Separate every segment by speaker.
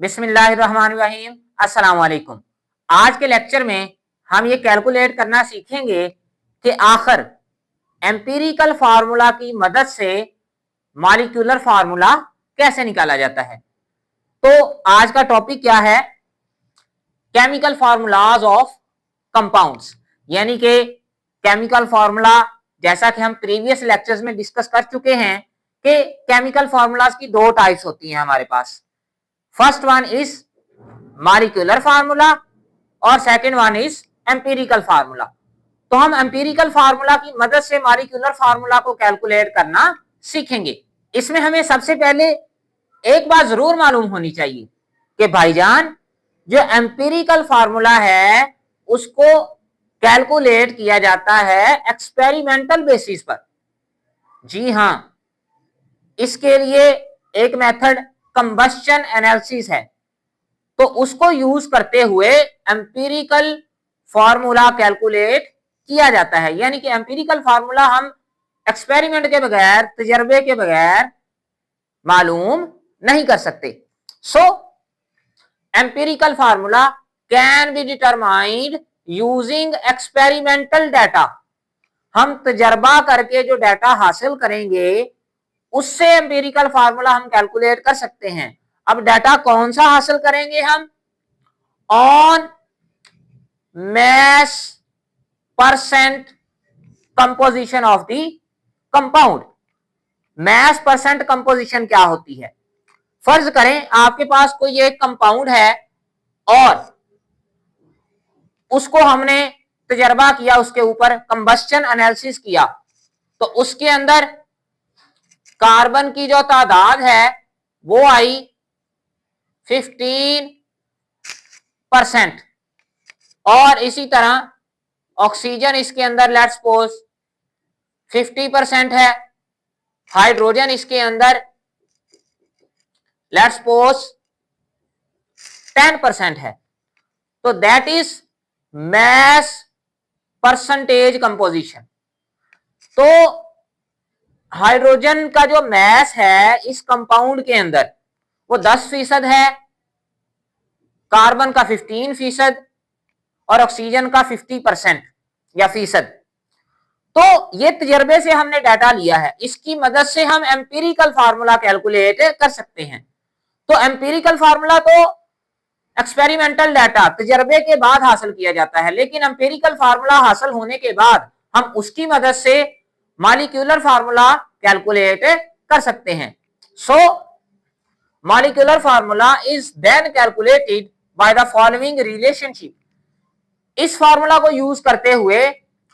Speaker 1: बिस्मिल्लाहिर्रहमानिर्रहीम। अस्सलाम वालेकुम। आज के लेक्चर में हम ये कैलकुलेट करना सीखेंगे कि आखिर एम्पिरिकल फार्मूला की मदद से मॉलिक्यूलर फार्मूला कैसे निकाला जाता है। तो आज का टॉपिक क्या है? केमिकल फार्मूलाज ऑफ कंपाउंड्स, यानी कि केमिकल फार्मूला, जैसा कि हम प्रीवियस लेक्चर्स में डिस्कस कर चुके हैं कि केमिकल फार्मूलाज की दो टाइप्स होती हैं हमारे पास। First one is molecular formula और second one is empirical formula. तो हम एम्पिरिकल फार्मूला की मदद से मॉलिक्यूलर फार्मूला को कैलकुलेट करना सीखेंगे। इसमें हमें सबसे पहले एक बात जरूर मालूम होनी चाहिए कि भाईजान, जो एम्पिरिकल फार्मूला है उसको कैलकुलेट किया जाता है एक्सपेरिमेंटल बेसिस पर। जी हां, इसके लिए एक मेथड कंबस्शन एनालिसिस है, तो उसको यूज करते हुए एम्पिरिकल फार्मूला कैलकुलेट किया जाता है। यानी कि एम्पिरिकल फार्मूला हम एक्सपेरिमेंट के बगैर, तजर्बे के बगैर मालूम नहीं कर सकते। So empirical formula can be determined using experimental data. हम तजर्बा करके जो डाटा हासिल करेंगे उससे एम्पिरिकल फार्मूला हम कैलकुलेट कर सकते हैं। अब डाटा कौन सा हासिल करेंगे हम? On mass percent composition of the compound. Mass percent composition क्या होती है? फर्ज करें आपके पास कोई एक कंपाउंड है और उसको हमने तजर्बा किया, उसके ऊपर कंबस्शन एनालिसिस किया, तो उसके अंदर कार्बन की जो तादाद है वो आई 15% और इसी तरह ऑक्सीजन इसके अंदर लेट्स सपोज 50% है, हाइड्रोजन इसके अंदर लेट्स सपोज 10% है। तो that is mass percentage composition. तो हाइड्रोजन का जो मैस है इस कंपाउंड के अंदर वो 10% है, कार्बन का 15% और ऑक्सीजन का 50% या फीसद। तो ये तजर्बे से हमने डाटा लिया है, इसकी मदद से हम एम्पिरिकल फार्मूला कैलकुलेट कर सकते हैं। तो एम्पिरिकल फार्मूला तो एक्सपेरिमेंटल डाटा, तजर्बे के बाद हासिल किया जाता है, लेकिन एम्पिरिकल फार्मूला हासिल होने के बाद हम उसकी मदद से मॉलिक्यूलर फार्मूला कैलकुलेट कर सकते हैं। So molecular formula is then calculated by the following relationship. इस फार्मूला को यूज करते हुए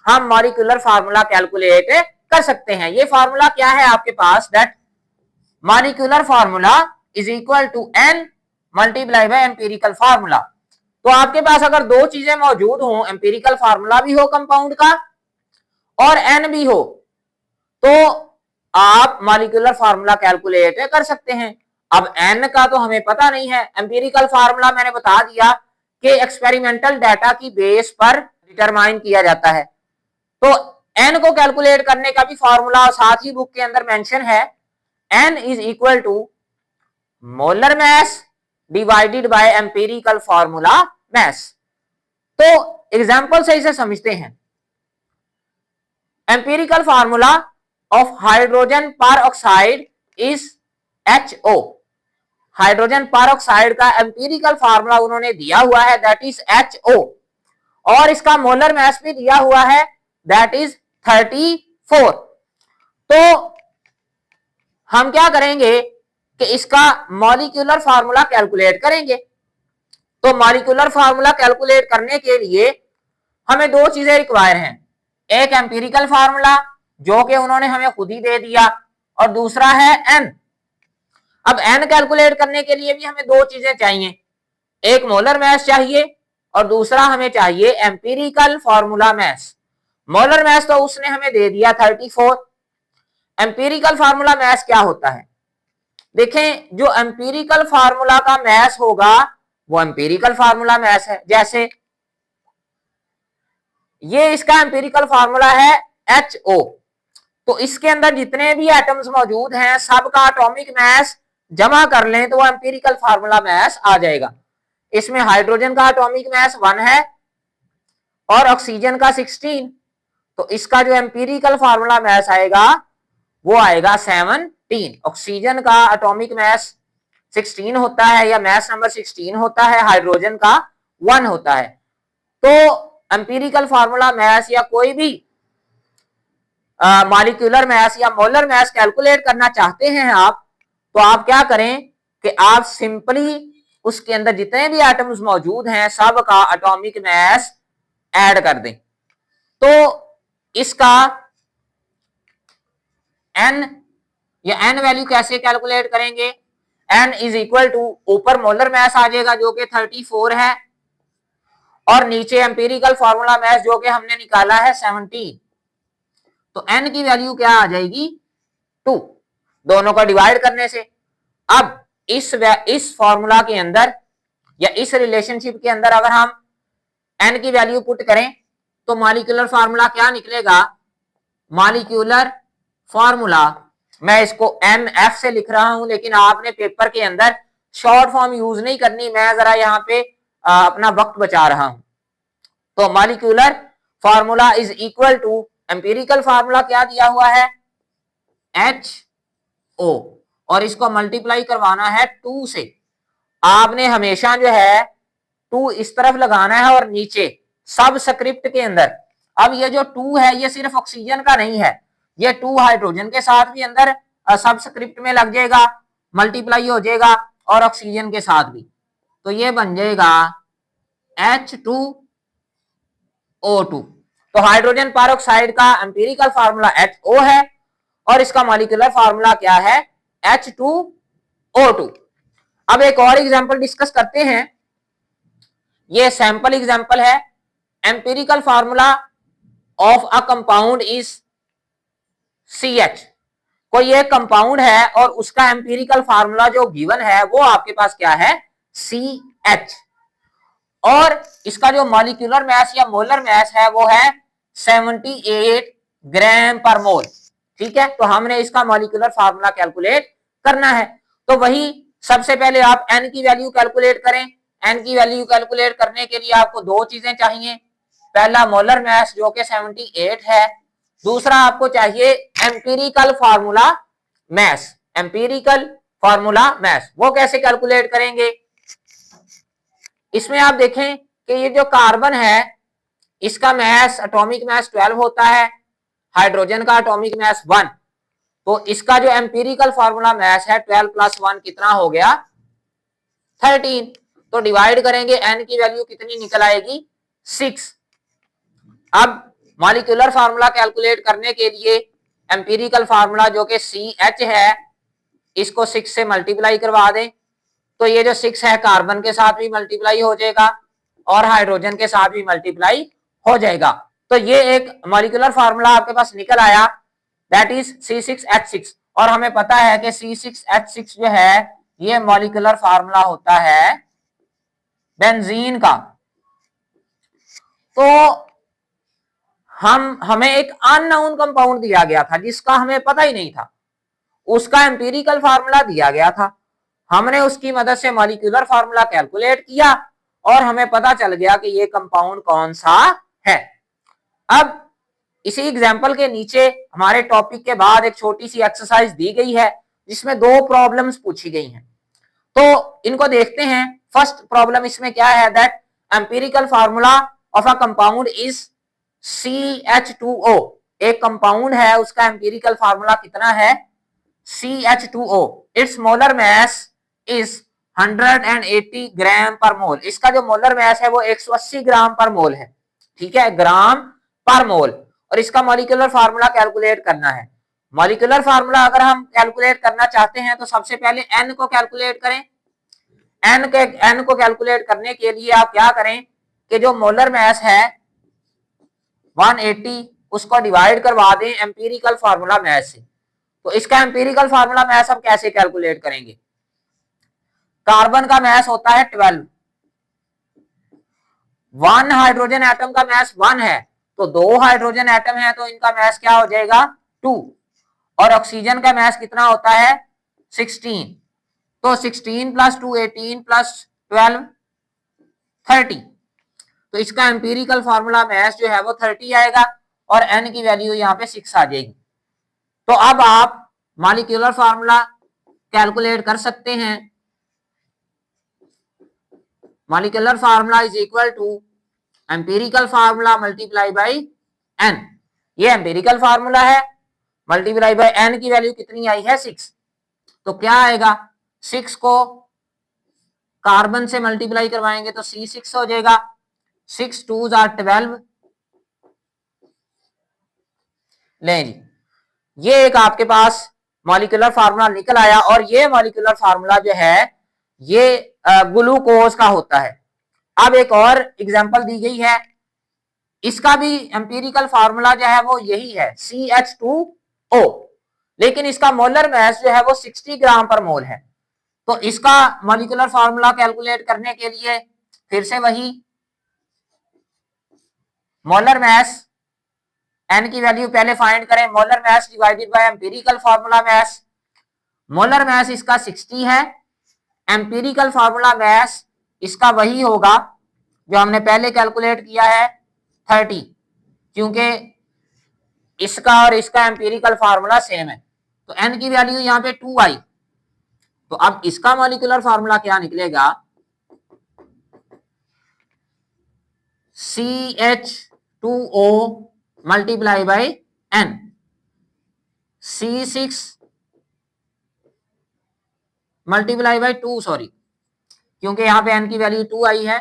Speaker 1: हम मॉलिक्यूलर फार्मूला कैलकुलेट कर सकते हैं। ये फार्मूला क्या है आपके पास? That molecular formula is equal to n multiply by empirical formula. तो आपके पास अगर दो चीजें मौजूद हो, एम्पिरिकल फार्मूला भी हो कंपाउंड का और एन भी हो, तो आप मॉलिक्यूलर फार्मूला कैलकुलेट कर सकते हैं। अब एन का तो हमें पता नहीं है, एम्पिरिकल फार्मूला मैंने बता दिया कि एक्सपेरिमेंटल डाटा की बेस पर डिटरमाइन किया जाता है। तो एन को कैलकुलेट करने का भी फार्मूला साथ ही बुक के अंदर मेंशन है। N is equal to molar mass divided by empirical formula mass. तो एग्जांपल से इसे समझते हैं। Empirical formula of hydrogen peroxide HO। Hydrogen peroxide empirical formula उन्होंने दिया हुआ है, दैट इज HO, और इसका मोलर मैस भी दिया हुआ है, दैट इज 34। तो हम क्या करेंगे कि इसका मॉलिक्यूलर फार्मूला कैलकुलेट करेंगे। तो मॉलिक्यूलर फार्मूला कैलकुलेट करने के लिए हमें दो चीजें रिक्वायर हैं, एक एम्पिरिकल फार्मूला जो कि उन्होंने हमें खुद ही दे दिया, और दूसरा है एन। अब एन कैलकुलेट करने के लिए भी हमें दो चीजें चाहिए, एक मोलर मैस चाहिए और दूसरा हमें चाहिए empirical formula mass. Molar mass तो उसने हमें दे दिया 34। एम्पिरिकल फार्मूला मैस क्या होता है? देखें, जो एम्पिरिकल फार्मूला का मैस होगा वो एम्पिरिकल फार्मूला मैस है। जैसे ये इसका एम्पिरिकल फार्मूला है HO, तो इसके अंदर जितने भी एटम्स मौजूद हैं सबका एटॉमिक मैस जमा कर लें तो वो एम्पिरिकल फार्मूला मास आ जाएगा। इसमें हाइड्रोजन का एटॉमिक मास 1 है और ऑक्सीजन का 16, तो इसका जो एम्पिरिकल फार्मूला मास आएगा वो आएगा 17। ऑक्सीजन का एटॉमिक मास 16 होता है या मास नंबर 16 होता है, हाइड्रोजन का 1 होता है। तो एम्पिरिकल फार्मूला मास या कोई भी मॉलिक्यूलर मास या मोलर मास कैलकुलेट करना चाहते हैं आप, तो आप क्या करें कि आप सिंपली उसके अंदर जितने भी एटम्स मौजूद हैं सब का एटॉमिक मास ऐड कर दें। तो इसका n या n वैल्यू कैसे कैलकुलेट करेंगे, n इज इक्वल टू ऊपर मोलर मास आ जाएगा जो कि 34 है और नीचे एम्पिरिकल फार्मूला मास जो कि हमने निकाला है 17, तो n की वैल्यू क्या आ जाएगी 2, दोनों को डिवाइड करने से। अब इस फार्मूला के अंदर या इस रिलेशनशिप के अंदर अगर हम n की वैल्यू पुट करें तो मॉलिक्यूलर फार्मूला क्या निकलेगा, मॉलिक्यूलर फार्मूला, मैं इसको MF से लिख रहा हूं लेकिन आपने पेपर के अंदर शॉर्ट फॉर्म यूज नहीं करनी, मैं जरा यहाँ पे अपना वक्त बचा रहा हूं। तो molecular formula is equal to, empirical formula क्या दिया हुआ है HO और इसको मल्टीप्लाई करवाना है 2 से। आपने हमेशा जो है 2 इस तरफ लगाना है और नीचे सबस्क्रिप्ट के अंदर। अब ये जो 2 है ये सिर्फ ऑक्सीजन का नहीं है, ये 2 हाइड्रोजन के साथ भी अंदर सबस्क्रिप्ट में लग जाएगा, मल्टीप्लाई हो जाएगा और ऑक्सीजन के साथ भी, तो ये बन जाएगा H2O2। तो हाइड्रोजन पेरोक्साइड का एम्पिरिकल फार्मूला HO है और इसका मॉलिक्यूलर फार्मूला क्या है H2O2। अब एक और एग्जांपल डिस्कस करते हैं, ये सैंपल एग्जांपल है। Empirical formula of a compound is CH। कोई एक कंपाउंड है और उसका एम्पिरिकल फार्मूला जो गिवन है वो आपके पास क्या है CH, और इसका जो मॉलिक्यूलर मास या मोलर मास है वो है 78 ग्राम पर मोल। ठीक है, तो हमने इसका मॉलिक्यूलर फार्मूला कैलकुलेट करना है। तो वही सबसे पहले आप n की वैल्यू कैलकुलेट करें। n की वैल्यू कैलकुलेट करने के लिए आपको दो चीजें चाहिए, पहला मोलर मास जो कि 78 है, दूसरा आपको चाहिए empirical formula mass. Empirical formula mass वो कैसे कैलकुलेट करेंगे, इसमें आप देखें कि ये जो कार्बन है इसका मास एटॉमिक मास 12 होता है, हाइड्रोजन का एटॉमिक मास 1, तो इसका जो एम्पिरिकल फार्मूला मास है 12 + 1 कितना हो गया 13। तो डिवाइड करेंगे n की वैल्यू कितनी निकल आएगी 6। अब मॉलिक्यूलर फार्मूला कैलकुलेट करने के लिए एम्पिरिकल फार्मूला जो कि CH है इसको 6 से मल्टीप्लाई करवा दें, तो ये जो 6 है कार्बन के साथ भी मल्टीप्लाई हो जाएगा और हाइड्रोजन के साथ भी मल्टीप्लाई हो जाएगा। तो ये एक मॉलिक्यूलर फार्मूला आपके पास निकल आया, दैट इज C6H6। और हमें पता है कि C6H6 जो है ये मॉलिक्यूलर फार्मूला होता है बेंजीन का। तो हमें एक अननोन कंपाउंड दिया गया था जिसका हमें पता ही नहीं था, उसका एम्पिरिकल फार्मूला दिया गया था, हमने उसकी मदद से मॉलिक्यूलर फार्मूला कैलकुलेट किया और हमें पता चल गया कि ये कंपाउंड कौन सा है। अब इसी एग्जाम्पल के नीचे हमारे टॉपिक के बाद एक छोटी सी एक्सरसाइज दी गई है जिसमें दो प्रॉब्लम्स पूछी गई हैं, तो इनको देखते हैं। फर्स्ट प्रॉब्लम इसमें क्या है, that empirical formula of a compound is CH2O। एक कंपाउंड है उसका एम्पिरिकल फार्मूला कितना है CH2O, it's molar mass is 180 ग्राम पर मोल। इसका जो मोलर मास है वो 180 ग्राम पर मोल है, ठीक है, ग्राम पर मोल। और इसका मॉलिक्यूलर फार्मूला कैलकुलेट करना है। मॉलिक्यूलर फार्मूला अगर हम कैलकुलेट करना चाहते हैं तो सबसे पहले n को कैलकुलेट करें। n को कैलकुलेट करने के लिए आप क्या करें कि जो मोलर मास है 180 उसको डिवाइड करवा दें एम्पिरिकल फार्मूला मास से। तो इसका एम्पिरिकल फार्मूला मास हम कैसे कैलकुलेट करेंगे, कार्बन का मास होता है 12, 1 हाइड्रोजन एटम का मास 1 है, तो 2 हाइड्रोजन एटम है तो इनका मास क्या हो जाएगा 2, और ऑक्सीजन का मास कितना होता है 16, तो 16 प्लस 2 18 प्लस 12 30। तो इसका एम्पीरिकल फार्मूला मैथ जो है वो 30 आएगा और n की वैल्यू यहाँ पे 6 आ जाएगी। तो अब आप मॉलिक्यूलर फार्मूला कैलकुलेट कर सकते हैं। Molecular formula is equal to empirical formula multiply by n। ये एम्पीरिकल फार्मूला है, मल्टीप्लाई बाई n की वैल्यू कितनी आई है 6। तो क्या आएगा, 6 को कार्बन से मल्टीप्लाई करवाएंगे तो C6 हो जाएगा, 6 2s are 12। ले जी, ये एक आपके पास मॉलिक्यूलर फार्मूला निकल आया और ये मॉलिक्यूलर फार्मूला जो है ये ग्लूकोज का होता है। अब एक और एग्जांपल दी गई है, इसका भी एम्पीरिकल फार्मूला जो है वो यही है CH2O, लेकिन इसका मोलर मास जो है वो 60 ग्राम पर मोल है। तो इसका मॉलिक्यूलर फार्मूला कैलकुलेट करने के लिए फिर से वही मोलर मास, n की वैल्यू पहले फाइंड करें, molar mass divided by empirical formula mass. Molar mass इसका 60 है, एम्पीरिकल फार्मूला मास इसका वही होगा जो हमने पहले कैलकुलेट किया है 30, क्योंकि इसका और इसका एम्पीरिकल फार्मूला सेम है। तो n की वैल्यू यहाँ पे 2 आई। तो अब इसका मॉलिक्यूलर फार्मूला क्या निकलेगा, CH2O multiply by n, C6 multiply by 2, sorry क्योंकि यहाँ पे n की वैल्यू 2 आई है,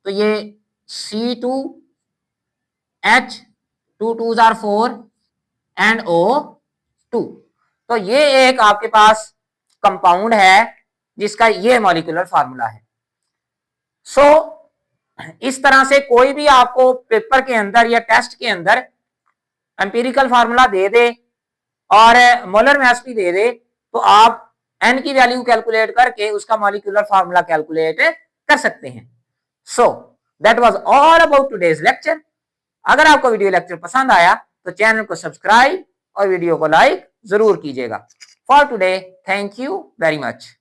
Speaker 1: तो ये C2H 2 2s are 4 and O2। तो ये एक आपके पास कंपाउंड है जिसका ये मॉलिक्यूलर फार्मूला है। सो इस तरह से कोई भी आपको पेपर के अंदर या टेस्ट के अंदर एम्पीरिकल फार्मूला दे दे और मोलर मास भी दे दे, तो आप n की वैल्यू कैलकुलेट करके उसका मॉलिक्यूलर फार्मूला कैलकुलेट कर सकते हैं। So that was all about today's lecture. अगर आपको वीडियो लेक्चर पसंद आया तो चैनल को सब्सक्राइब और वीडियो को लाइक जरूर कीजिएगा। For today, thank you very much.